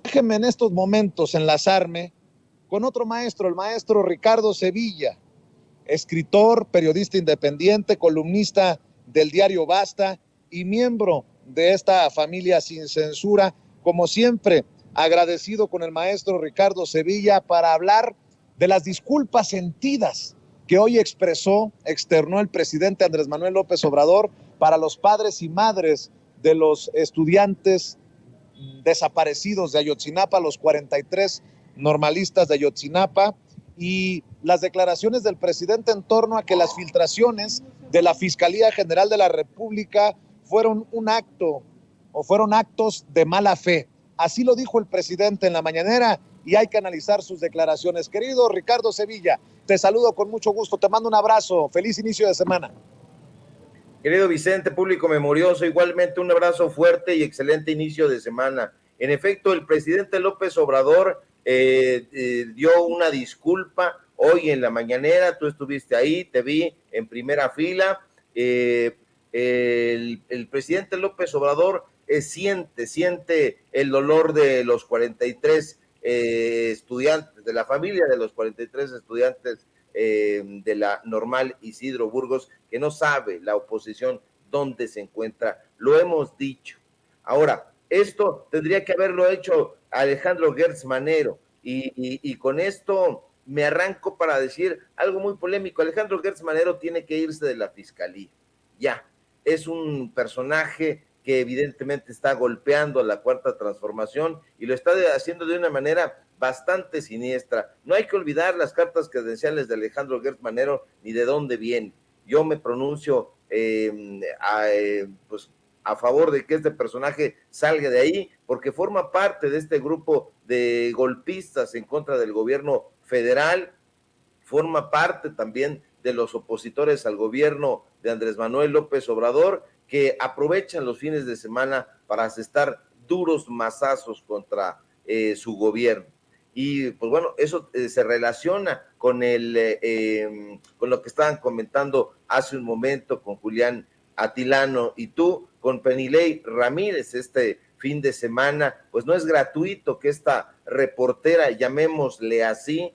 déjenme en estos momentos enlazarme con otro maestro, el maestro Ricardo Sevilla, escritor, periodista independiente, columnista del diario Basta y miembro de esta familia sin censura. Como siempre, agradecido con el maestro Ricardo Sevilla para hablar de las disculpas sentidas que hoy externó el presidente Andrés Manuel López Obrador para los padres y madres de los estudiantes desaparecidos de Ayotzinapa, los 43 normalistas de Ayotzinapa, y las declaraciones del presidente en torno a que las filtraciones de la Fiscalía General de la República fueron un acto o fueron actos de mala fe. Así lo dijo el presidente en la mañanera y hay que analizar sus declaraciones. Querido Ricardo Sevilla, te saludo con mucho gusto, te mando un abrazo, feliz inicio de semana. Querido Vicente, público memorioso, igualmente un abrazo fuerte y excelente inicio de semana. En efecto, el presidente López Obrador dio una disculpa hoy en la mañanera, tú estuviste ahí, te vi en primera fila. El presidente López Obrador siente el dolor de los 43 estudiantes, de la familia de los 43 estudiantes de la Normal Isidro Burgos, que no sabe la oposición dónde se encuentra. Lo hemos dicho. Ahora, esto tendría que haberlo hecho Alejandro Gertz Manero, y con esto me arranco para decir algo muy polémico. Alejandro Gertz Manero tiene que irse de la fiscalía. Ya, es un personaje que evidentemente está golpeando a la Cuarta Transformación y lo está haciendo de una manera bastante siniestra. No hay que olvidar las cartas credenciales de Alejandro Gertz Manero ni de dónde viene. Yo me pronuncio pues a favor de que este personaje salga de ahí, porque forma parte de este grupo de golpistas en contra del gobierno federal, forma parte también de los opositores al gobierno de Andrés Manuel López Obrador, que aprovechan los fines de semana para asestar duros mazazos contra su gobierno. Y pues bueno, eso se relaciona con con lo que estaban comentando hace un momento con Julián Atilano y tú, con Penilei Ramírez. Este fin de semana, pues no es gratuito que esta reportera, llamémosle así,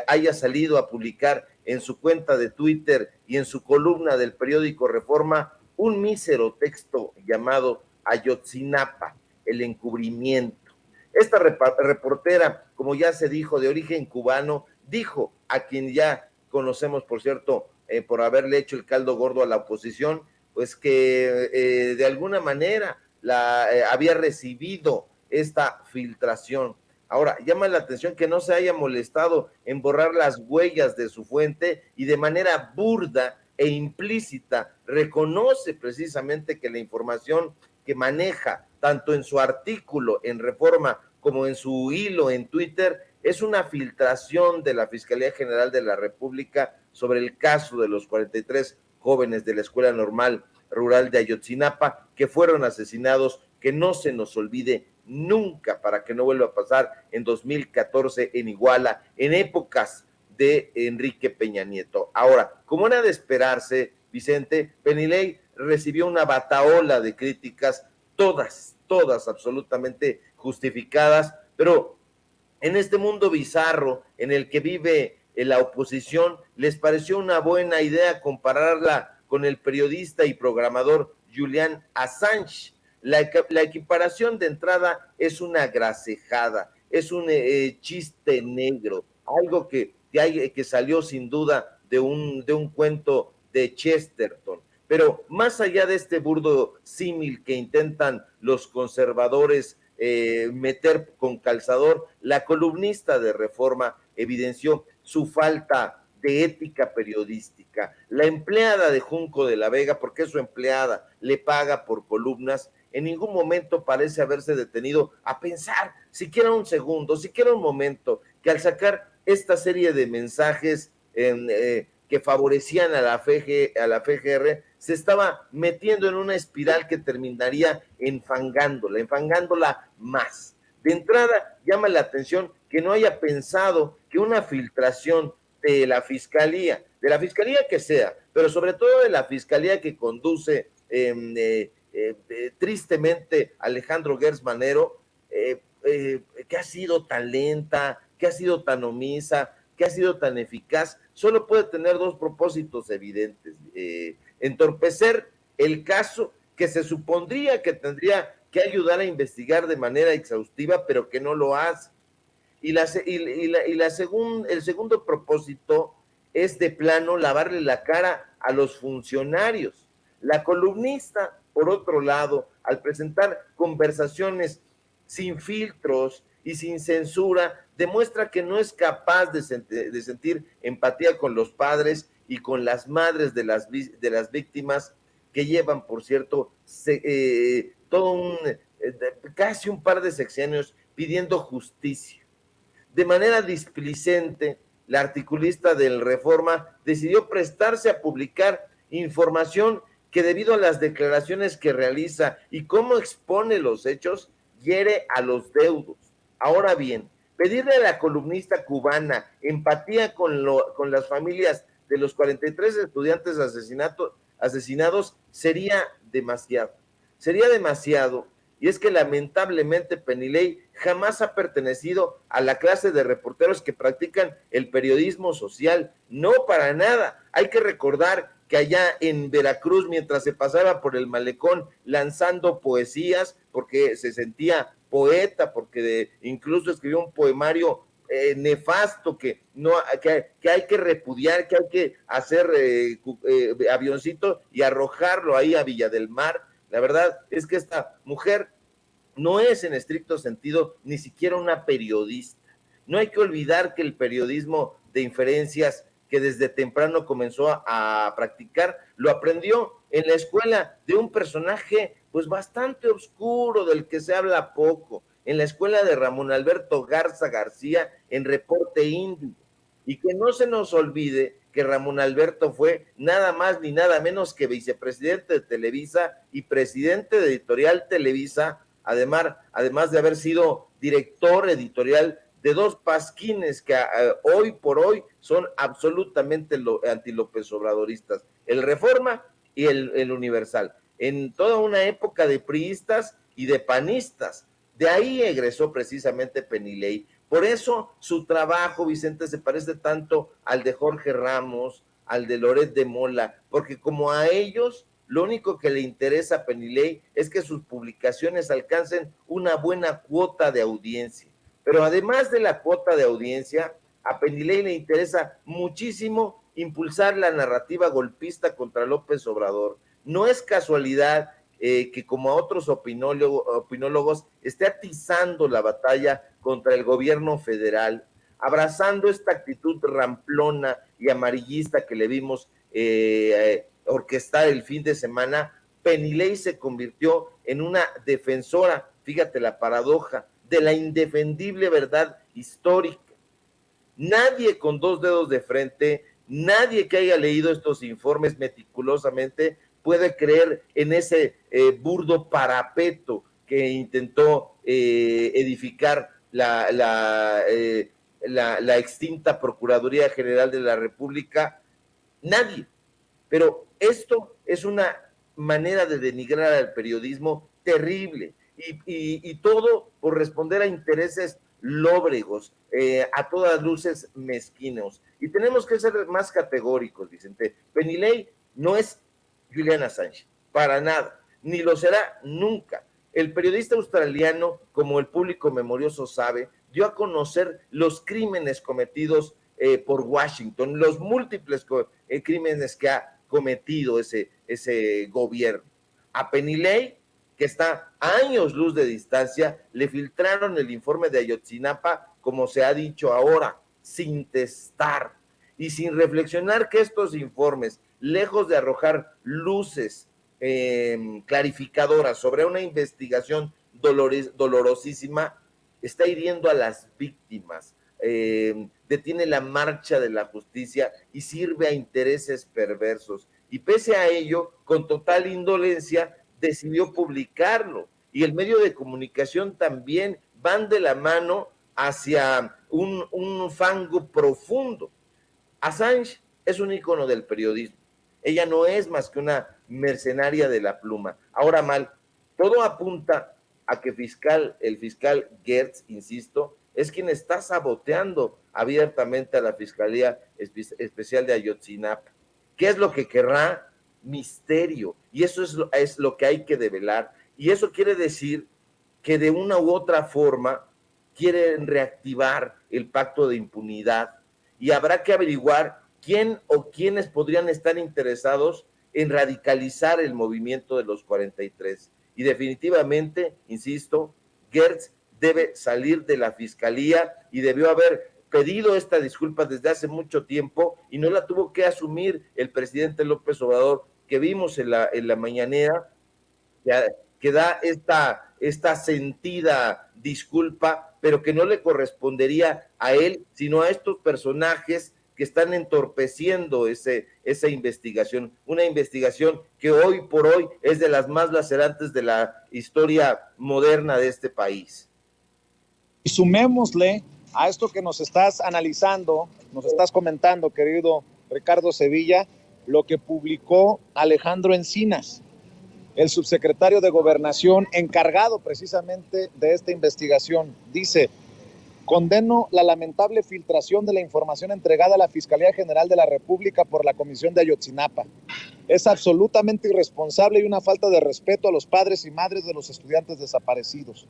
haya salido a publicar en su cuenta de Twitter y en su columna del periódico Reforma un mísero texto llamado Ayotzinapa, el encubrimiento. Esta reportera, como ya se dijo, de origen cubano, dijo a quien ya conocemos, por cierto, por haberle hecho el caldo gordo a la oposición, pues que de alguna manera había recibido esta filtración. Ahora, llama la atención que no se haya molestado en borrar las huellas de su fuente y de manera burda e implícita reconoce precisamente que la información que maneja tanto en su artículo en Reforma como en su hilo en Twitter es una filtración de la Fiscalía General de la República sobre el caso de los 43 jóvenes de la Escuela Normal Rural de Ayotzinapa que fueron asesinados, que no se nos olvide nunca, para que no vuelva a pasar en 2014 en Iguala, en épocas de Enrique Peña Nieto. Ahora, como era de esperarse, Vicente, Penilei recibió una batahola de críticas, todas absolutamente justificadas, pero en este mundo bizarro en el que vive la oposición, les pareció una buena idea compararla con el periodista y programador Julian Assange. La equiparación de entrada es una grasejada, es un chiste negro, algo que salió sin duda de un cuento de Chesterton. Pero más allá de este burdo símil que intentan los conservadores meter con calzador, la columnista de Reforma evidenció su falta de ética periodística. La empleada de Junco de la Vega, porque es su empleada, le paga por columnas, en ningún momento parece haberse detenido a pensar, siquiera un segundo, siquiera un momento, que al sacar esta serie de mensajes que favorecían a la FGR, se estaba metiendo en una espiral que terminaría enfangándola más. De entrada, llama la atención que no haya pensado que una filtración de la fiscalía que sea, pero sobre todo de la fiscalía que conduce tristemente Alejandro Gertz Manero, que ha sido tan lenta, que ha sido tan omisa, que ha sido tan eficaz, solo puede tener dos propósitos evidentes. Entorpecer el caso que se supondría que tendría que ayudar a investigar de manera exhaustiva, pero que no lo hace. El segundo propósito es de plano lavarle la cara a los funcionarios. La columnista, por otro lado, al presentar conversaciones sin filtros y sin censura, demuestra que no es capaz de sentir empatía con los padres y con las madres de las víctimas que llevan, por cierto, casi un par de sexenios pidiendo justicia. De manera displicente, la articulista del Reforma decidió prestarse a publicar información que, debido a las declaraciones que realiza y cómo expone los hechos, hiere a los deudos. Ahora bien, pedirle a la columnista cubana empatía con las familias de los 43 estudiantes asesinados sería demasiado. Sería demasiado. Y es que lamentablemente Penilei jamás ha pertenecido a la clase de reporteros que practican el periodismo social. No, para nada. Hay que recordar que allá en Veracruz, mientras se pasaba por el malecón lanzando poesías, porque se sentía poeta, porque incluso escribió un poemario nefasto que hay que repudiar, que hay que hacer avioncito y arrojarlo ahí a Villa del Mar. La verdad es que esta mujer no es en estricto sentido ni siquiera una periodista. No hay que olvidar que el periodismo de inferencias que desde temprano comenzó a practicar, lo aprendió en la escuela de un personaje pues bastante oscuro, del que se habla poco, en la escuela de Ramón Alberto Garza García en Reporte Índigo. Y que no se nos olvide que Ramón Alberto fue nada más ni nada menos que vicepresidente de Televisa y presidente de Editorial Televisa, además de haber sido director editorial de dos pasquines que hoy por hoy son absolutamente anti-López Obradoristas, el Reforma y el Universal, en toda una época de priistas y de panistas. De ahí egresó precisamente Penilei. Por eso su trabajo, Vicente, se parece tanto al de Jorge Ramos, al de Loret de Mola, porque como a ellos, lo único que le interesa a Penilei es que sus publicaciones alcancen una buena cuota de audiencia. Pero además de la cuota de audiencia, a Penilei le interesa muchísimo impulsar la narrativa golpista contra López Obrador. No es casualidad que, como a otros opinólogos, esté atizando la batalla contra el gobierno federal, abrazando esta actitud ramplona y amarillista que le vimos orquestar el fin de semana. Penilei se convirtió en una defensora, fíjate la paradoja, de la indefendible verdad histórica. Nadie con dos dedos de frente, nadie que haya leído estos informes meticulosamente puede creer en ese burdo parapeto que intentó edificar la extinta Procuraduría General de la República. Nadie. Pero esto es una manera de denigrar al periodismo terrible, y todo por responder a intereses lóbregos, a todas luces mezquinos. Y tenemos que ser más categóricos, Vicente. Penilei no es Julian Assange, para nada, ni lo será nunca. El periodista australiano, como el público memorioso sabe, dio a conocer los crímenes cometidos por Washington, los múltiples crímenes que ha cometido ese gobierno. A Penilei, que está a años luz de distancia, le filtraron el informe de Ayotzinapa, como se ha dicho ahora, sin testar y sin reflexionar que estos informes, lejos de arrojar luces clarificadoras sobre una investigación dolorosísima, está hiriendo a las víctimas, detiene la marcha de la justicia y sirve a intereses perversos. Y pese a ello, con total indolencia, decidió publicarlo. Y el medio de comunicación también van de la mano hacia un fango profundo. Assange es un ícono del periodismo. Ella no es más que una mercenaria de la pluma. Ahora mal, todo apunta a que el fiscal Gertz, insisto, es quien está saboteando abiertamente a la Fiscalía Especial de Ayotzinapa. ¿Qué es lo que querrá? Misterio. Y eso es lo que hay que develar. Y eso quiere decir que de una u otra forma quieren reactivar el pacto de impunidad y habrá que averiguar quién o quiénes podrían estar interesados en radicalizar el movimiento de los 43. Y definitivamente, insisto, Gertz debe salir de la fiscalía y debió haber pedido esta disculpa desde hace mucho tiempo y no la tuvo que asumir el presidente López Obrador, que vimos en la mañanera, que da esta sentida disculpa, pero que no le correspondería a él, sino a estos personajes que están entorpeciendo esa investigación, una investigación que hoy por hoy es de las más lacerantes de la historia moderna de este país. Y sumémosle a esto que nos estás analizando, nos estás comentando, querido Ricardo Sevilla, lo que publicó Alejandro Encinas, el subsecretario de Gobernación encargado precisamente de esta investigación. Dice: condeno la lamentable filtración de la información entregada a la Fiscalía General de la República por la Comisión de Ayotzinapa. Es absolutamente irresponsable y una falta de respeto a los padres y madres de los estudiantes desaparecidos.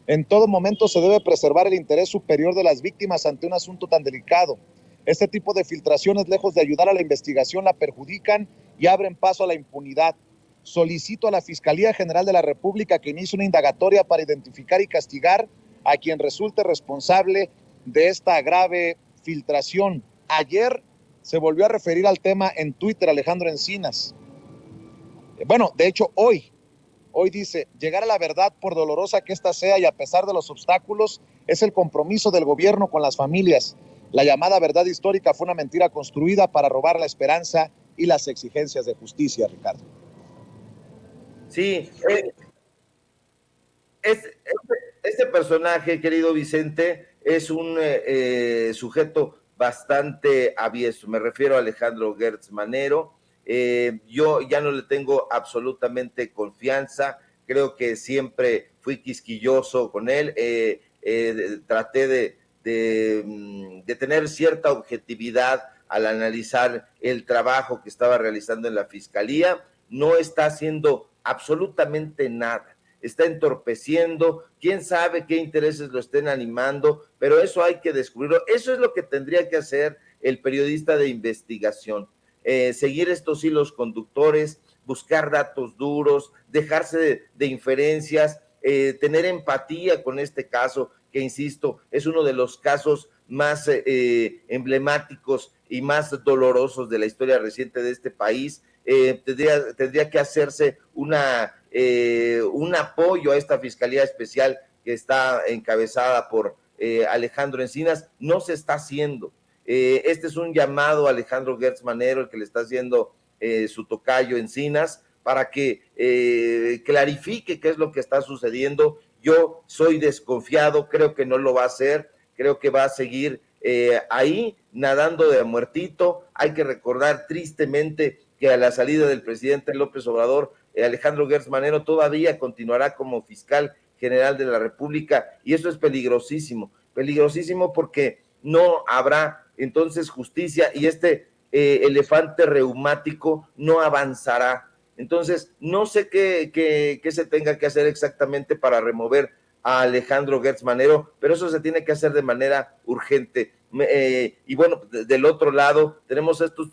En todo momento se debe preservar el interés superior de las víctimas ante un asunto tan delicado. Este tipo de filtraciones, lejos de ayudar a la investigación, la perjudican y abren paso a la impunidad. Solicito a la Fiscalía General de la República que inicie una indagatoria para identificar y castigar a quien resulte responsable de esta grave filtración. Ayer se volvió a referir al tema en Twitter Alejandro Encinas. Bueno, de hecho hoy dice: llegar a la verdad, por dolorosa que ésta sea y a pesar de los obstáculos, es el compromiso del gobierno con las familias. La llamada verdad histórica fue una mentira construida para robar la esperanza y las exigencias de justicia, Ricardo. Sí, este personaje, querido Vicente, es un sujeto bastante avieso. Me refiero a Alejandro Gertz Manero. Yo ya no le tengo absolutamente confianza. Creo que siempre fui quisquilloso con él. Traté de tener cierta objetividad al analizar el trabajo que estaba realizando en la Fiscalía. No está haciendo absolutamente nada, está entorpeciendo, quién sabe qué intereses lo estén animando, pero eso hay que descubrirlo. Eso es lo que tendría que hacer el periodista de investigación, seguir estos hilos conductores, buscar datos duros, dejarse de inferencias, tener empatía con este caso, que insisto, es uno de los casos más emblemáticos y más dolorosos de la historia reciente de este país. Tendría que hacerse un apoyo a esta Fiscalía Especial que está encabezada por Alejandro Encinas. No se está haciendo. Este es un llamado a Alejandro Gertz Manero, el que le está haciendo su tocayo Encinas, para que clarifique qué es lo que está sucediendo. Yo soy desconfiado, creo que no lo va a hacer, creo que va a seguir ahí nadando de muertito. Hay que recordar tristemente que a la salida del presidente López Obrador, Alejandro Gertz Manero todavía continuará como fiscal general de la República, y eso es peligrosísimo porque no habrá entonces justicia y este elefante reumático no avanzará. Entonces, no sé qué se tenga que hacer exactamente para remover a Alejandro Gertz Manero, pero eso se tiene que hacer de manera urgente. Y bueno, del otro lado tenemos estos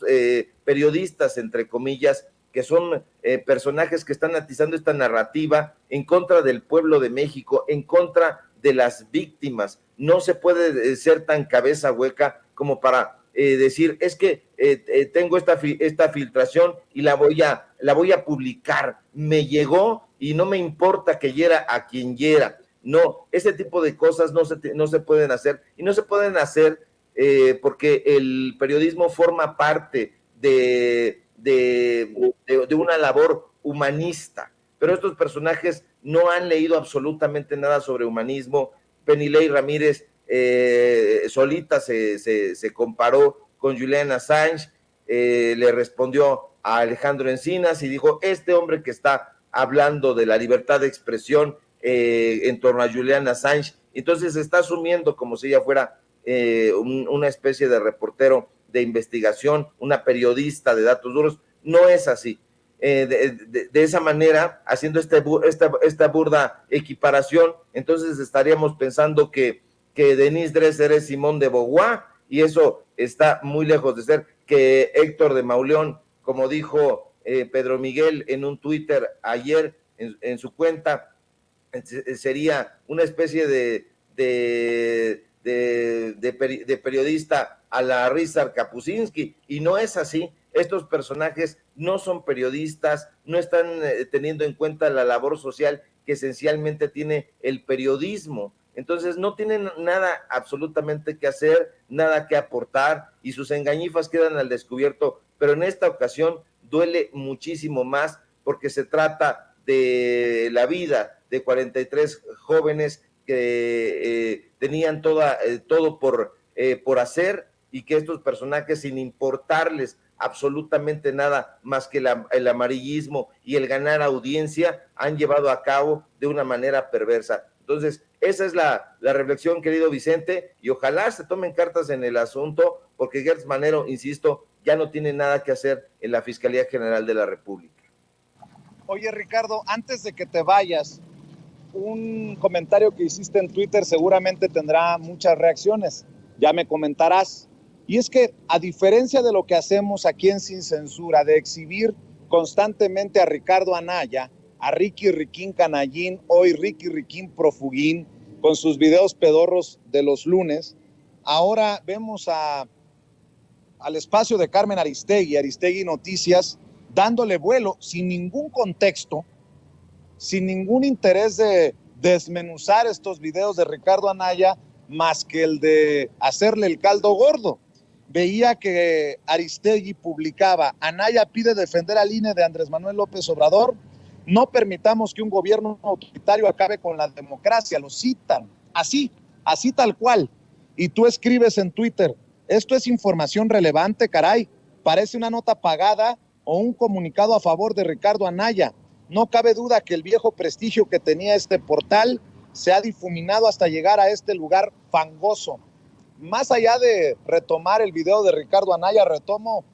periodistas, entre comillas, que son personajes que están atizando esta narrativa en contra del pueblo de México, en contra de las víctimas. No se puede ser tan cabeza hueca como para decir, es que tengo esta filtración y la voy a publicar, me llegó y no me importa que hiera a quien hiera. No, ese tipo de cosas no se pueden hacer, y no se pueden hacer porque el periodismo forma parte de una labor humanista, pero estos personajes no han leído absolutamente nada sobre humanismo. Penilei Ramírez solita se comparó con Julian Assange, le respondió a Alejandro Encinas y dijo: este hombre que está hablando de la libertad de expresión en torno a Julian Assange. Entonces se está asumiendo como si ella fuera una especie de reportero de investigación, una periodista de datos duros. No es así. De esa manera, haciendo esta burda equiparación, entonces estaríamos pensando que Denise Dresser es Simón de Beauvoir, y eso está muy lejos de ser, que Héctor de Mauleón, como dijo Pedro Miguel en un Twitter ayer en su cuenta, sería una especie de periodista a la Ryszard Kapuscinski, y no es así. Estos personajes no son periodistas, no están teniendo en cuenta la labor social que esencialmente tiene el periodismo. Entonces no tienen nada absolutamente que hacer, nada que aportar, y sus engañifas quedan al descubierto, pero en esta ocasión duele muchísimo más porque se trata de la vida de 43 jóvenes que tenían todo por hacer, y que estos personajes, sin importarles absolutamente nada más que el amarillismo y el ganar audiencia, han llevado a cabo de una manera perversa. Entonces, esa es la reflexión, querido Vicente, y ojalá se tomen cartas en el asunto, porque Gertz Manero, insisto, ya no tiene nada que hacer en la Fiscalía General de la República. Oye, Ricardo, antes de que te vayas, un comentario que hiciste en Twitter seguramente tendrá muchas reacciones, ya me comentarás. Y es que, a diferencia de lo que hacemos aquí en Sin Censura, de exhibir constantemente a Ricardo Anaya, a Ricky Riquín Canallín, hoy Ricky Riquín Profuguín, con sus videos pedorros de los lunes, ahora vemos al espacio de Carmen Aristegui Noticias, dándole vuelo sin ningún contexto, sin ningún interés de desmenuzar estos videos de Ricardo Anaya, más que el de hacerle el caldo gordo. Veía que Aristegui publicaba: Anaya pide defender al INE de Andrés Manuel López Obrador, no permitamos que un gobierno autoritario acabe con la democracia. Lo citan, así tal cual. Y tú escribes en Twitter: esto es información relevante, caray, parece una nota pagada o un comunicado a favor de Ricardo Anaya. No cabe duda que el viejo prestigio que tenía este portal se ha difuminado hasta llegar a este lugar fangoso. Más allá de retomar el video de Ricardo Anaya, retomo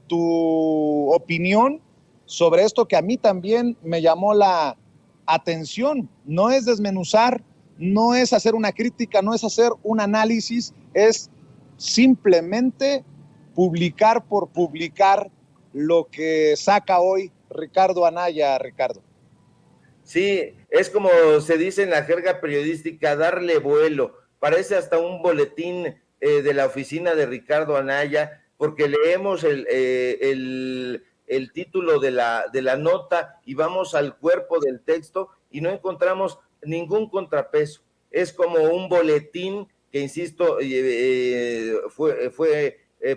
tu opinión sobre esto que a mí también me llamó la atención. No es desmenuzar, no es hacer una crítica, no es hacer un análisis, es simplemente publicar por publicar lo que saca hoy Ricardo Anaya, Ricardo. Sí, es como se dice en la jerga periodística, darle vuelo. Parece hasta un boletín de la oficina de Ricardo Anaya, porque leemos el título de la nota y vamos al cuerpo del texto y no encontramos ningún contrapeso. Es como un boletín que, insisto,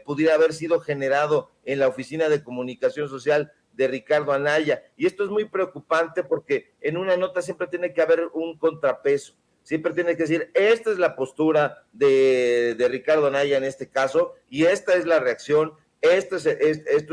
pudiera haber sido generado en la oficina de comunicación social de Ricardo Anaya. Y esto es muy preocupante porque en una nota siempre tiene que haber un contrapeso. Siempre tiene que decir, esta es la postura de Ricardo Anaya en este caso, y esta es la reacción, esto es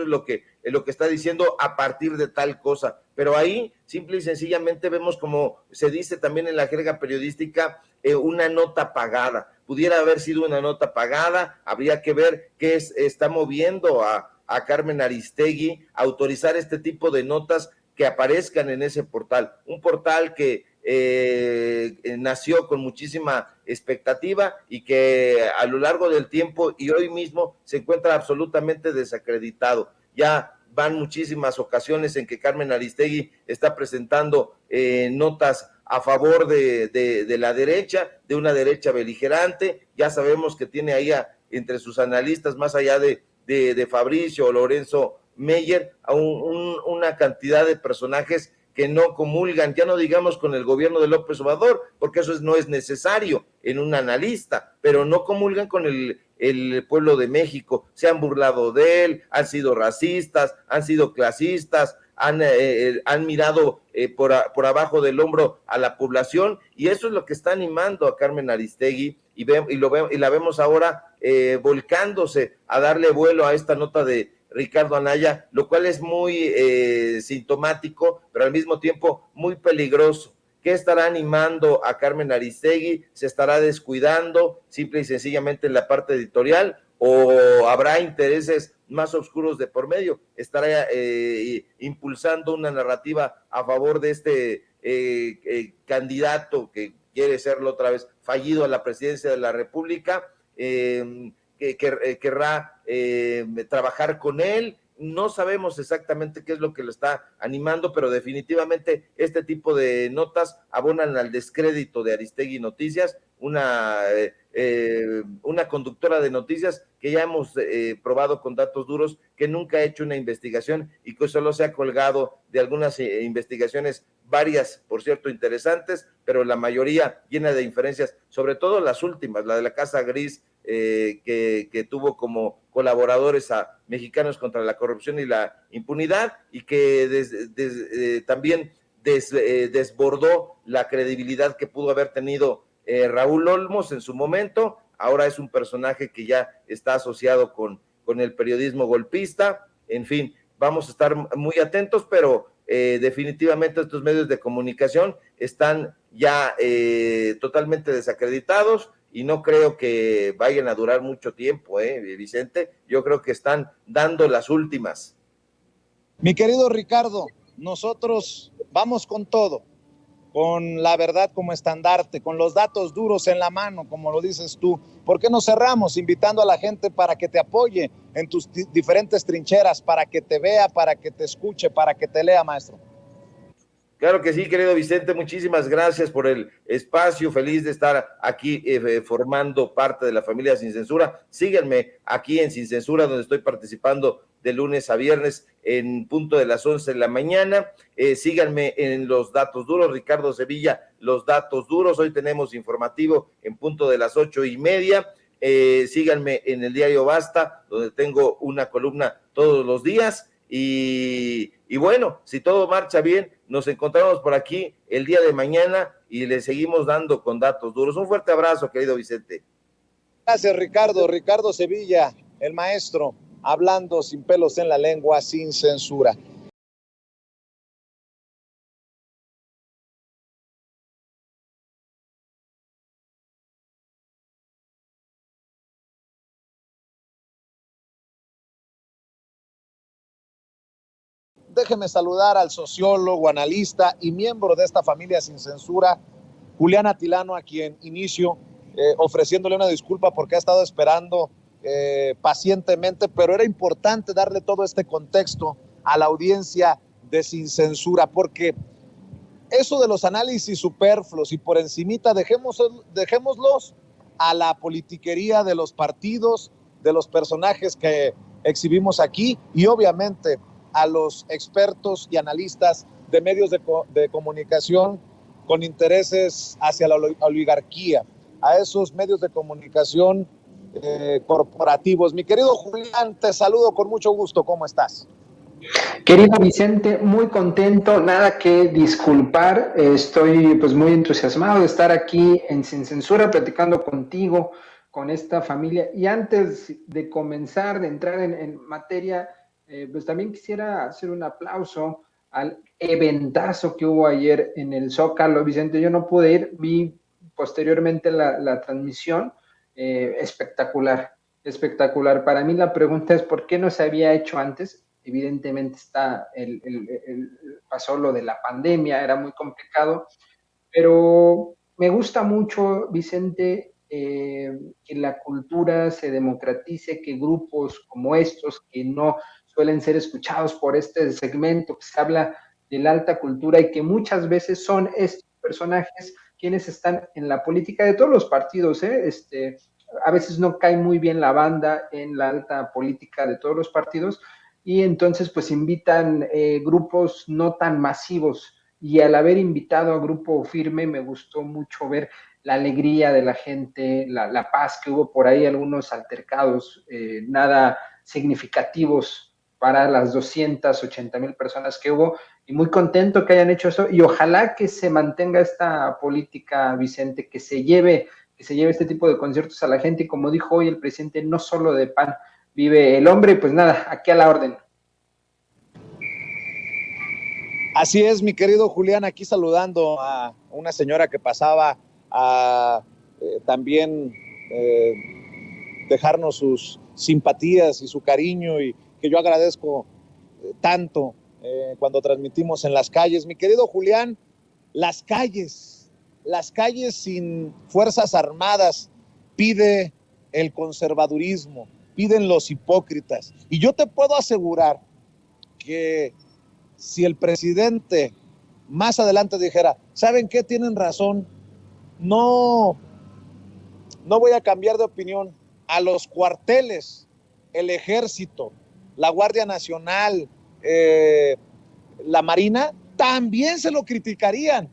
lo que está diciendo a partir de tal cosa. Pero ahí, simple y sencillamente, vemos, como se dice también en la jerga periodística, una nota pagada. Pudiera haber sido una nota pagada, habría que ver qué está moviendo a Carmen Aristegui a autorizar este tipo de notas que aparezcan en ese portal. Un portal que nació con muchísima expectativa y que a lo largo del tiempo y hoy mismo se encuentra absolutamente desacreditado. Ya van muchísimas ocasiones en que Carmen Aristegui está presentando notas a favor de la derecha, de una derecha beligerante. Ya sabemos que tiene ahí entre sus analistas, más allá de Fabricio o Lorenzo Meyer, a una cantidad de personajes que no comulgan, ya no digamos con el gobierno de López Obrador, porque eso no es necesario en un analista, pero no comulgan con el pueblo de México. Se han burlado de él, han sido racistas, han sido clasistas, han mirado por abajo del hombro a la población, y eso es lo que está animando a Carmen Aristegui, y la vemos ahora volcándose a darle vuelo a esta nota de Ricardo Anaya, lo cual es muy sintomático, pero al mismo tiempo muy peligroso, ¿Qué estará animando a Carmen Aristegui? ¿Se estará descuidando simple y sencillamente en la parte editorial? ¿O habrá intereses más oscuros de por medio? ¿Estará impulsando una narrativa a favor de este candidato que quiere serlo otra vez fallido a la presidencia de la República? Que querrá trabajar con él. No sabemos exactamente qué es lo que lo está animando, pero definitivamente este tipo de notas abonan al descrédito de Aristegui Noticias, una conductora de noticias que ya hemos probado con datos duros, que nunca ha hecho una investigación y que solo se ha colgado de algunas investigaciones, varias, por cierto, interesantes, pero la mayoría llena de inferencias, sobre todo las últimas, la de la Casa Gris, que tuvo como colaboradores a Mexicanos contra la Corrupción y la Impunidad, y que también desbordó la credibilidad que pudo haber tenido Raúl Olmos en su momento. Ahora es un personaje que ya está asociado con el periodismo golpista. En fin, vamos a estar muy atentos, pero definitivamente estos medios de comunicación están ya totalmente desacreditados y no creo que vayan a durar mucho tiempo, Vicente. Yo creo que están dando las últimas. Mi querido Ricardo, nosotros vamos con todo, con la verdad como estandarte, con los datos duros en la mano, como lo dices tú. ¿Por qué no cerramos invitando a la gente para que te apoye en tus diferentes trincheras, para que te vea, para que te escuche, para que te lea, maestro? Claro que sí, querido Vicente, muchísimas gracias por el espacio, feliz de estar aquí formando parte de la familia Sin Censura. Síganme aquí en Sin Censura, donde estoy participando de lunes a viernes en punto de las 11 de la mañana. Síganme en Los Datos Duros, Ricardo Sevilla, Los Datos Duros. Hoy tenemos informativo en punto de las 8:30. Síganme en el diario Basta, donde tengo una columna todos los días. Y bueno, si todo marcha bien, nos encontramos por aquí el día de mañana y le seguimos dando con datos duros. Un fuerte abrazo, querido Vicente. Gracias, Ricardo. Ricardo Sevilla, el maestro, hablando sin pelos en la lengua, sin censura. Déjeme saludar al sociólogo, analista y miembro de esta familia Sin Censura, Julián Atilano, a quien inicio ofreciéndole una disculpa porque ha estado esperando pacientemente, pero era importante darle todo este contexto a la audiencia de Sin Censura, porque eso de los análisis superfluos y por encimita, dejémoslos a la politiquería de los partidos, de los personajes que exhibimos aquí y obviamente a los expertos y analistas de medios de comunicación con intereses hacia la oligarquía, a esos medios de comunicación corporativos. Mi querido Julián, te saludo con mucho gusto. ¿Cómo estás? Querido Vicente, muy contento, nada que disculpar, estoy pues muy entusiasmado de estar aquí en Sin Censura platicando contigo, con esta familia. Y antes de comenzar, de entrar en materia, pues también quisiera hacer un aplauso al eventazo que hubo ayer en el Zócalo. Vicente, yo no pude ir, vi posteriormente la transmisión, espectacular, espectacular. Para mí la pregunta es, ¿por qué no se había hecho antes? Evidentemente pasó lo de la pandemia, era muy complicado, pero me gusta mucho, Vicente, que la cultura se democratice, que grupos como estos, que no suelen ser escuchados por este segmento, que se habla de la alta cultura y que muchas veces son estos personajes quienes están en la política de todos los partidos, a veces no cae muy bien la banda en la alta política de todos los partidos, y entonces pues invitan grupos no tan masivos, y al haber invitado a Grupo Firme me gustó mucho ver la alegría de la gente, la paz que hubo por ahí, algunos altercados, nada significativos para las 280,000 personas que hubo, y muy contento que hayan hecho eso, y ojalá que se mantenga esta política, Vicente, que se lleve este tipo de conciertos a la gente, y como dijo hoy el presidente, no solo de pan vive el hombre. Y pues nada, aquí a la orden. Así es, mi querido Julián, aquí saludando a una señora que pasaba a también dejarnos sus simpatías y su cariño, y que yo agradezco tanto cuando transmitimos en las calles. Mi querido Julián, las calles sin fuerzas armadas pide el conservadurismo, piden los hipócritas. Y yo te puedo asegurar que si el presidente más adelante dijera, ¿saben qué? Tienen razón, no, no voy a cambiar de opinión. A los cuarteles, el ejército, la Guardia Nacional, la Marina, también se lo criticarían.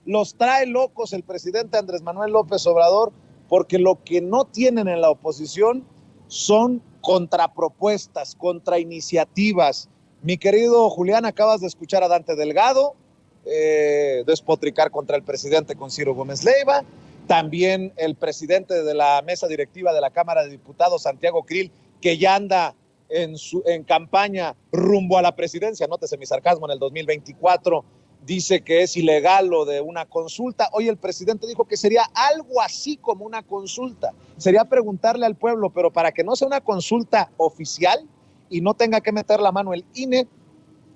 Los trae locos el presidente Andrés Manuel López Obrador, porque lo que no tienen en la oposición son contrapropuestas, contrainiciativas. Mi querido Julián, acabas de escuchar a Dante Delgado despotricar contra el presidente con Ciro Gómez Leiva, también el presidente de la mesa directiva de la Cámara de Diputados, Santiago Krill, que ya anda en campaña rumbo a la presidencia, nótese mi sarcasmo, en el 2024, dice que es ilegal lo de una consulta. Hoy el presidente dijo que sería algo así como una consulta, sería preguntarle al pueblo, pero para que no sea una consulta oficial y no tenga que meter la mano el INE,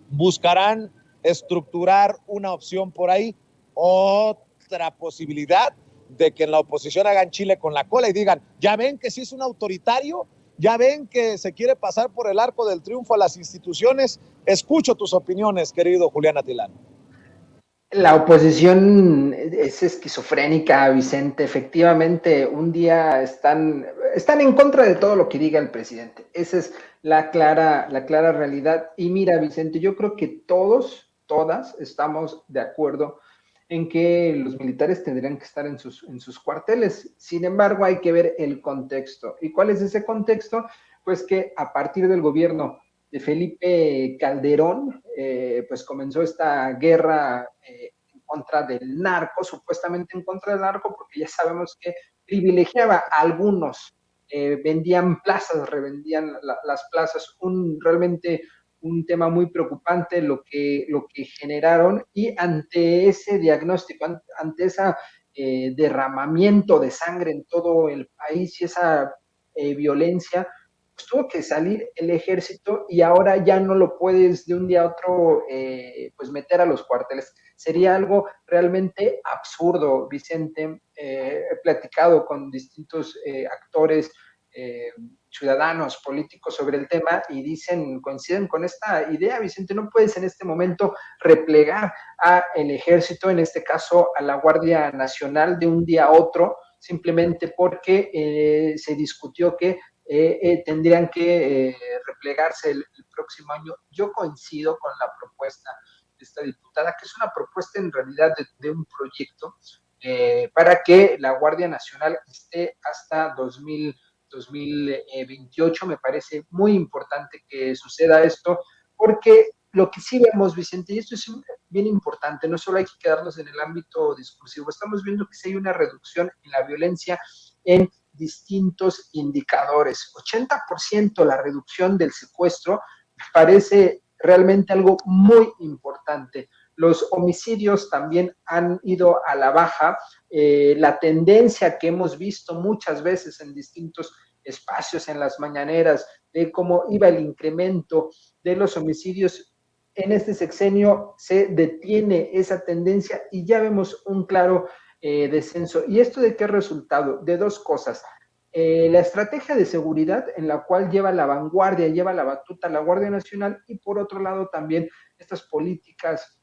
buscarán estructurar una opción por ahí. Otra posibilidad de que en la oposición hagan chile con la cola y digan, ya ven que sí es un autoritario, ya ven que se quiere pasar por el arco del triunfo a las instituciones. Escucho tus opiniones, querido Julián Atilano. La oposición es esquizofrénica, Vicente. Efectivamente, un día están en contra de todo lo que diga el presidente. Esa es la clara realidad. Y mira, Vicente, yo creo que todas estamos de acuerdo en que los militares tendrían que estar en sus cuarteles. Sin embargo, hay que ver el contexto. ¿Y cuál es ese contexto? Pues que a partir del gobierno de Felipe Calderón, pues comenzó esta guerra en contra del narco, supuestamente en contra del narco, porque ya sabemos que privilegiaba a algunos, vendían plazas, revendían las plazas, realmente un tema muy preocupante lo que generaron, y ante ese diagnóstico, ante ese derramamiento de sangre en todo el país y esa violencia, pues tuvo que salir el ejército y ahora ya no lo puedes de un día a otro pues meter a los cuarteles. Sería algo realmente absurdo, Vicente. He platicado con distintos actores, ciudadanos, políticos sobre el tema y coinciden con esta idea, Vicente. No puedes en este momento replegar al ejército, en este caso a la Guardia Nacional, de un día a otro, simplemente porque se discutió que tendrían que replegarse el próximo año. Yo coincido con la propuesta de esta diputada, que es una propuesta en realidad de un proyecto para que la Guardia Nacional esté hasta 2028. Me parece muy importante que suceda esto, porque lo que sí vemos, Vicente, y esto es bien importante, no solo hay que quedarnos en el ámbito discursivo, estamos viendo que sí hay una reducción en la violencia en distintos indicadores. 80% la reducción del secuestro me parece realmente algo muy importante. Los homicidios también han ido a la baja. La tendencia que hemos visto muchas veces en distintos espacios en las mañaneras de cómo iba el incremento de los homicidios, en este sexenio se detiene esa tendencia y ya vemos un claro descenso. ¿Y esto de qué resultado? De dos cosas. La estrategia de seguridad en la cual lleva la vanguardia, lleva la batuta la Guardia Nacional, y por otro lado también estas políticas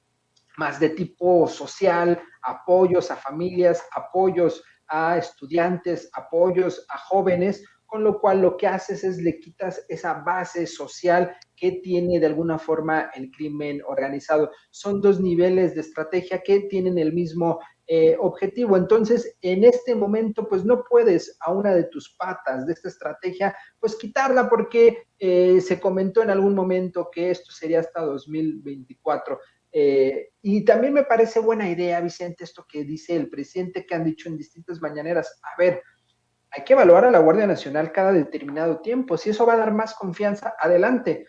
más de tipo social, apoyos a familias, apoyos a estudiantes, apoyos a jóvenes, con lo cual lo que haces es le quitas esa base social que tiene de alguna forma el crimen organizado. Son dos niveles de estrategia que tienen el mismo objetivo. Entonces, en este momento, pues no puedes a una de tus patas de esta estrategia, pues quitarla, porque se comentó en algún momento que esto sería hasta 2024. Y también me parece buena idea, Vicente, esto que dice el presidente, que han dicho en distintas mañaneras. A ver, hay que evaluar a la Guardia Nacional cada determinado tiempo. Si eso va a dar más confianza, adelante.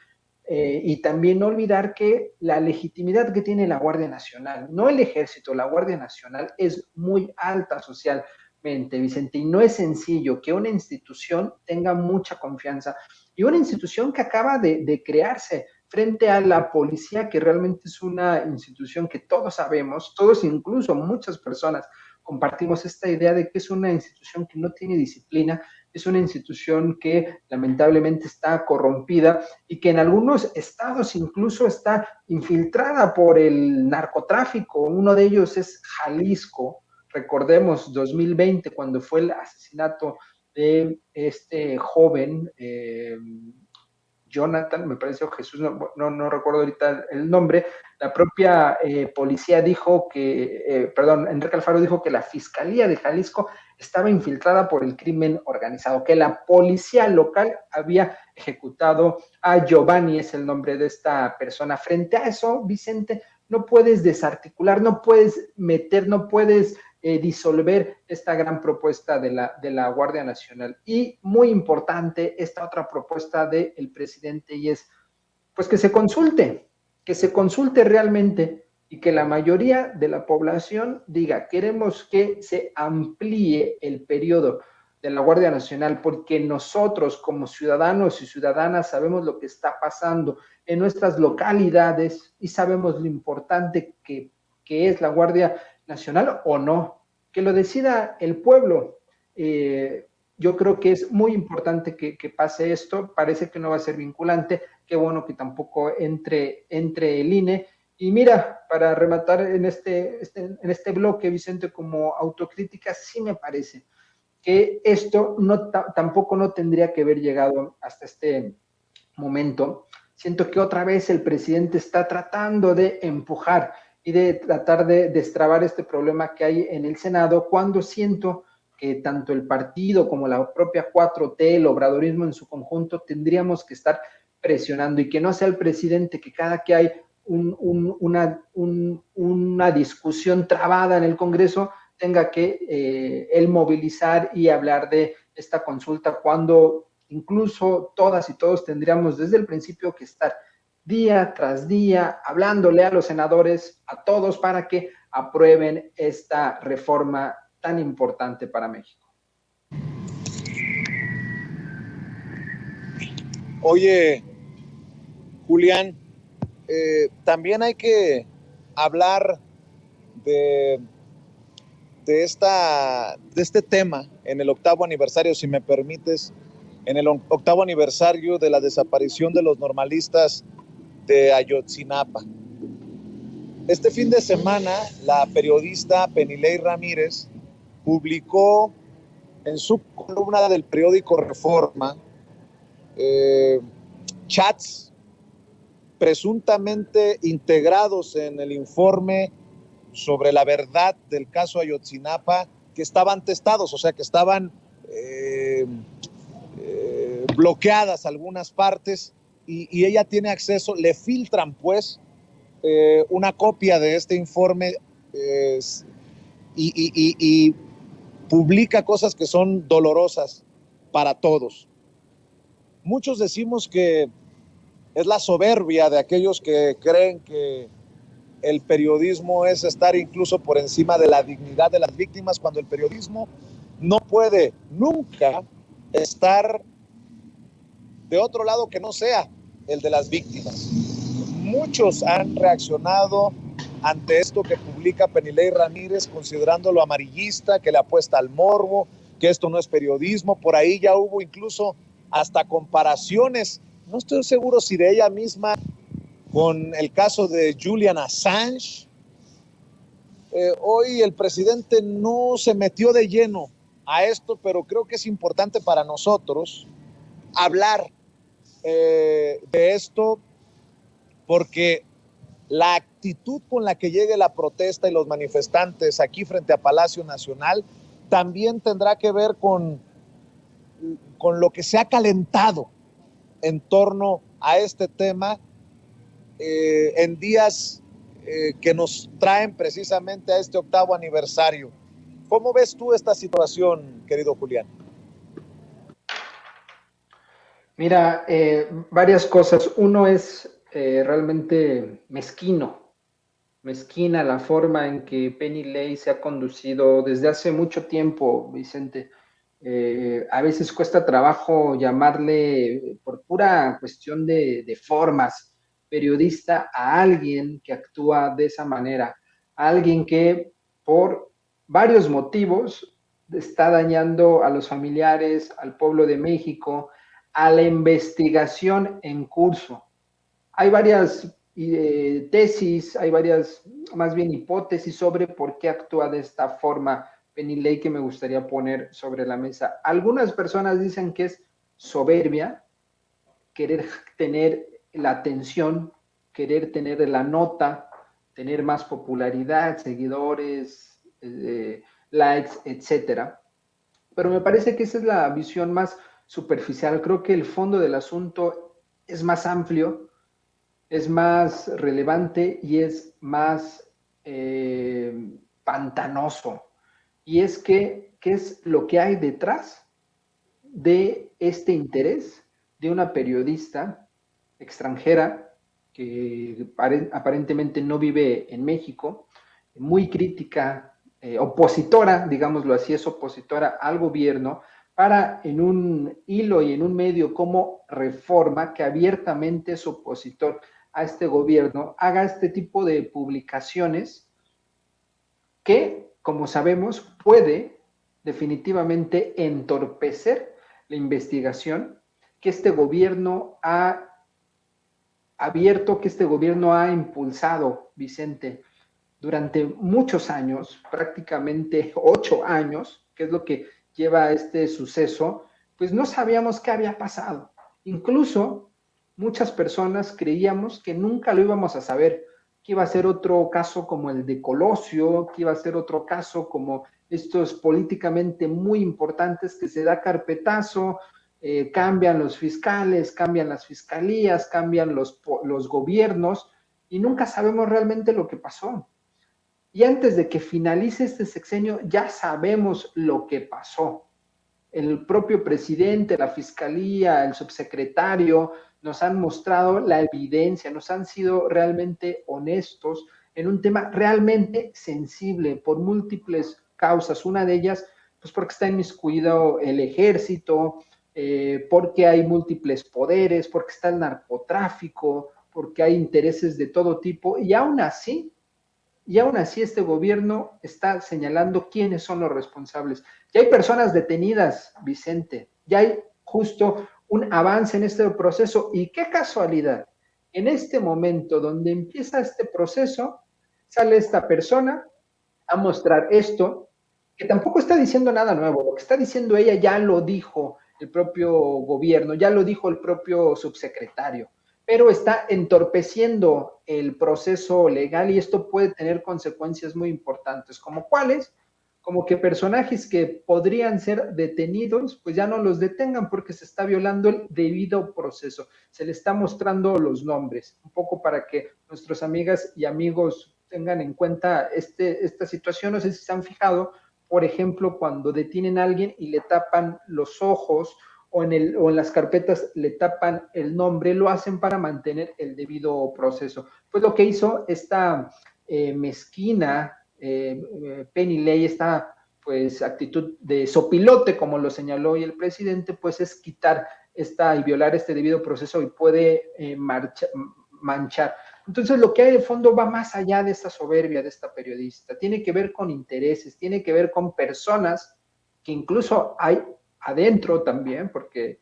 y también no olvidar que la legitimidad que tiene la Guardia Nacional, no el Ejército, la Guardia Nacional es muy alta socialmente, Vicente, y no es sencillo que una institución tenga mucha confianza y una institución que acaba de crearse frente a la policía, que realmente es una institución que todos sabemos, todos, incluso muchas personas, compartimos esta idea de que es una institución que no tiene disciplina, es una institución que lamentablemente está corrompida y que en algunos estados incluso está infiltrada por el narcotráfico. Uno de ellos es Jalisco. Recordemos 2020, cuando fue el asesinato de este joven, Jonathan, me parece, o Jesús, no recuerdo ahorita el nombre. La propia policía dijo que, perdón, Enrique Alfaro dijo que la Fiscalía de Jalisco estaba infiltrada por el crimen organizado, que la policía local había ejecutado a Giovanni, es el nombre de esta persona. Frente a eso, Vicente, no puedes desarticular, no puedes meter, no puedes disolver esta gran propuesta de la Guardia Nacional. Y muy importante, esta otra propuesta del presidente, y es pues que se consulte realmente y que la mayoría de la población diga, queremos que se amplíe el periodo de la Guardia Nacional, porque nosotros como ciudadanos y ciudadanas sabemos lo que está pasando en nuestras localidades y sabemos lo importante que es la Guardia Nacional o no, que lo decida el pueblo. Yo creo que es muy importante que pase esto, parece que no va a ser vinculante, qué bueno que tampoco entre el INE. Y mira, para rematar en este bloque, Vicente, como autocrítica, sí me parece que esto tampoco no tendría que haber llegado hasta este momento. Siento que otra vez el presidente está tratando de empujar y de tratar de destrabar este problema que hay en el Senado, cuando siento que tanto el partido como la propia 4T, el obradorismo en su conjunto, tendríamos que estar presionando y que no sea el presidente que cada que hay una discusión trabada en el Congreso tenga que él movilizar y hablar de esta consulta, cuando incluso todas y todos tendríamos desde el principio que estar día tras día hablándole a los senadores, a todos, para que aprueben esta reforma tan importante para México. Oye, Julián, también hay que hablar de este tema en el 8º aniversario, si me permites, en el 8º aniversario de la desaparición de los normalistas de Ayotzinapa. Este fin de semana, la periodista Penilei Ramírez publicó en su columna del periódico Reforma chats presuntamente integrados en el informe sobre la verdad del caso Ayotzinapa, que estaban testados, o sea, que estaban bloqueadas algunas partes, y ella tiene acceso, le filtran pues una copia de este informe y publica cosas que son dolorosas para todos. Muchos decimos que es la soberbia de aquellos que creen que el periodismo es estar incluso por encima de la dignidad de las víctimas, cuando el periodismo no puede nunca estar de otro lado que no sea el de las víctimas. Muchos han reaccionado ante esto que publica Penilei Ramírez, considerándolo amarillista, que le apuesta al morbo, que esto no es periodismo. Por ahí ya hubo incluso hasta comparaciones, no estoy seguro si de ella misma, con el caso de Julian Assange. Hoy el presidente no se metió de lleno a esto, pero creo que es importante para nosotros hablar de esto, porque la actitud con la que llegue la protesta y los manifestantes aquí frente a Palacio Nacional también tendrá que ver con lo que se ha calentado en torno a este tema en días que nos traen precisamente a este 8º aniversario. ¿Cómo ves tú esta situación, querido Julián? Mira, varias cosas. Uno es realmente mezquina la forma en que Penny Lane se ha conducido desde hace mucho tiempo, Vicente. A veces cuesta trabajo llamarle, por pura cuestión de formas, periodista a alguien que actúa de esa manera, a alguien que por varios motivos está dañando a los familiares, al pueblo de México, a la investigación en curso. Hay varias tesis, hay varias, más bien hipótesis sobre por qué actúa de esta forma Penny Lane que me gustaría poner sobre la mesa. Algunas personas dicen que es soberbia, querer tener la atención, querer tener la nota, tener más popularidad, seguidores, likes, etcétera. Pero me parece que esa es la visión más superficial. Creo que el fondo del asunto es más amplio, es más relevante y es más pantanoso. Y es que, ¿qué es lo que hay detrás de este interés de una periodista extranjera que aparentemente no vive en México, muy crítica, opositora, digámoslo así, es opositora al gobierno, para en un hilo y en un medio como Reforma, que abiertamente es opositor a este gobierno, haga este tipo de publicaciones que, como sabemos, puede definitivamente entorpecer la investigación que este gobierno ha abierto, que este gobierno ha impulsado, Vicente, durante muchos años, prácticamente 8 años, que es lo que lleva a este suceso, pues no sabíamos qué había pasado. Incluso muchas personas creíamos que nunca lo íbamos a saber, que iba a ser otro caso como el de Colosio, que iba a ser otro caso como estos políticamente muy importantes que se da carpetazo, cambian los fiscales, cambian las fiscalías, cambian los gobiernos y nunca sabemos realmente lo que pasó. Y antes de que finalice este sexenio, ya sabemos lo que pasó. El propio presidente, la fiscalía, el subsecretario nos han mostrado la evidencia, nos han sido realmente honestos en un tema realmente sensible por múltiples causas. Una de ellas, pues porque está inmiscuido el ejército, porque hay múltiples poderes, porque está el narcotráfico, porque hay intereses de todo tipo, y aún así este gobierno está señalando quiénes son los responsables. Ya hay personas detenidas, Vicente, ya hay justo un avance en este proceso y qué casualidad, en este momento donde empieza este proceso, sale esta persona a mostrar esto, que tampoco está diciendo nada nuevo, lo que está diciendo ella ya lo dijo el propio gobierno, ya lo dijo el propio subsecretario, pero está entorpeciendo el proceso legal y esto puede tener consecuencias muy importantes, como cuáles, como que personajes que podrían ser detenidos, pues ya no los detengan porque se está violando el debido proceso, se le está mostrando los nombres, un poco para que nuestras amigas y amigos tengan en cuenta esta situación. No sé si se han fijado, por ejemplo, cuando detienen a alguien y le tapan los ojos o en las carpetas le tapan el nombre, lo hacen para mantener el debido proceso. Pues lo que hizo esta mezquina Penny Lane, esta pues actitud de sopilote, como lo señaló hoy el presidente, pues es quitar esta y violar este debido proceso y puede manchar. Entonces lo que hay de fondo va más allá de esta soberbia de esta periodista, tiene que ver con intereses, tiene que ver con personas que incluso hay adentro también, porque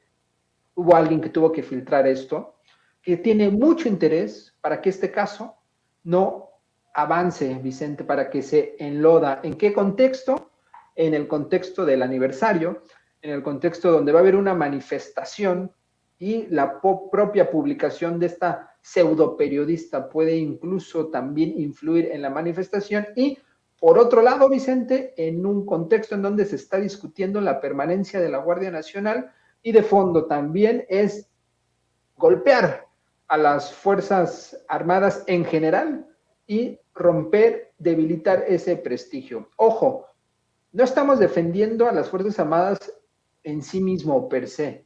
hubo alguien que tuvo que filtrar esto, que tiene mucho interés para que este caso no avance, Vicente, para que se enloda. ¿En qué contexto? En el contexto del aniversario, en el contexto donde va a haber una manifestación y la propia publicación de esta pseudo periodista puede incluso también influir en la manifestación y por otro lado, Vicente, en un contexto en donde se está discutiendo la permanencia de la Guardia Nacional y de fondo también es golpear a las Fuerzas Armadas en general y romper, debilitar ese prestigio. Ojo, no estamos defendiendo a las Fuerzas Armadas en sí mismo per se.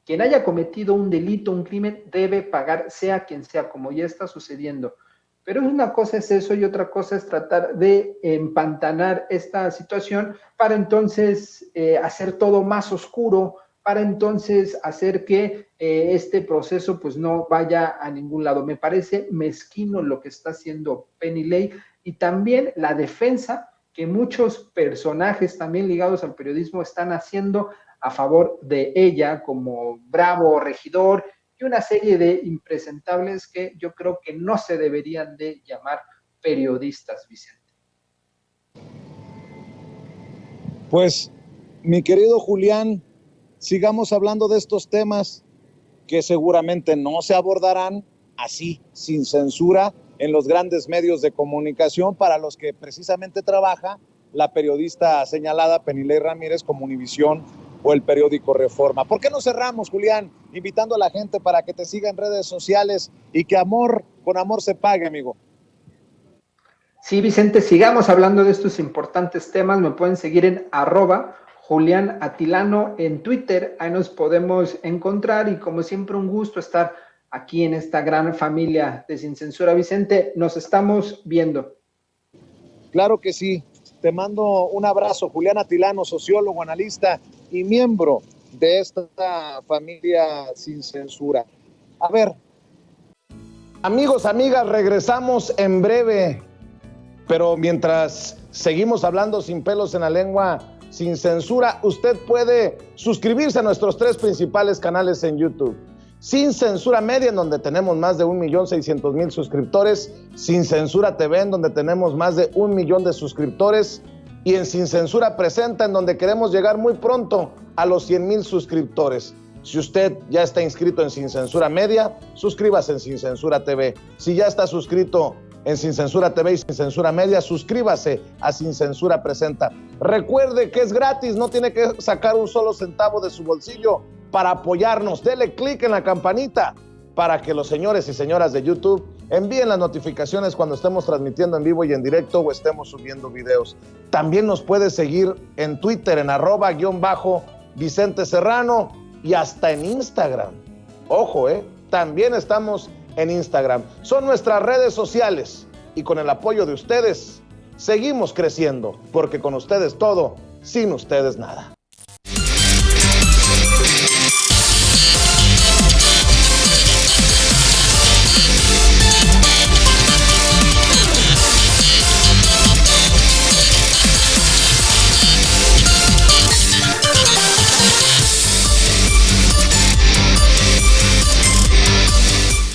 quien haya cometido un delito, un crimen, debe pagar, sea quien sea, como ya está sucediendo. Pero una cosa es eso y otra cosa es tratar de empantanar esta situación para entonces hacer todo más oscuro, para entonces hacer que este proceso pues no vaya a ningún lado. Me parece mezquino lo que está haciendo Penny Lane y también la defensa que muchos personajes también ligados al periodismo están haciendo a favor de ella, como Bravo, Regidor, y una serie de impresentables que yo creo que no se deberían de llamar periodistas, Vicente. Pues, mi querido Julián, sigamos hablando de estos temas que seguramente no se abordarán así, sin censura, en los grandes medios de comunicación para los que precisamente trabaja la periodista señalada Penilei Ramírez como Univisión o el periódico Reforma. ¿Por qué no cerramos, Julián, invitando a la gente para que te siga en redes sociales y que con amor se pague, amigo? Sí, Vicente, sigamos hablando de estos importantes temas. Me pueden seguir en @Julián Atilano en Twitter. Ahí nos podemos encontrar y como siempre un gusto estar aquí en esta gran familia de Sin Censura. Vicente, nos estamos viendo. Claro que sí. Te mando un abrazo, Julián Atilano, sociólogo, analista y miembro de esta familia Sin Censura. A ver, amigos, amigas, regresamos en breve, pero mientras seguimos hablando sin pelos en la lengua, sin censura, usted puede suscribirse a nuestros 3 principales canales en YouTube. Sin Censura Media, en donde tenemos más de 1,600,000 suscriptores, Sin Censura TV, en donde tenemos más de 1 millón de suscriptores, y en Sin Censura Presenta, en donde queremos llegar muy pronto a los 100,000 suscriptores. Si usted ya está inscrito en Sin Censura Media, suscríbase en Sin Censura TV. Si ya está suscrito en Sin Censura TV y Sin Censura Media, suscríbase a Sin Censura Presenta. Recuerde que es gratis, no tiene que sacar un solo centavo de su bolsillo para apoyarnos. Dele clic en la campanita para que los señores y señoras de YouTube envíen las notificaciones cuando estemos transmitiendo en vivo y en directo o estemos subiendo videos. También nos puede seguir en Twitter en @Vicente Serrano y hasta en Instagram. Ojo, también estamos en Instagram. Son nuestras redes sociales y con el apoyo de ustedes seguimos creciendo, porque con ustedes todo, sin ustedes nada.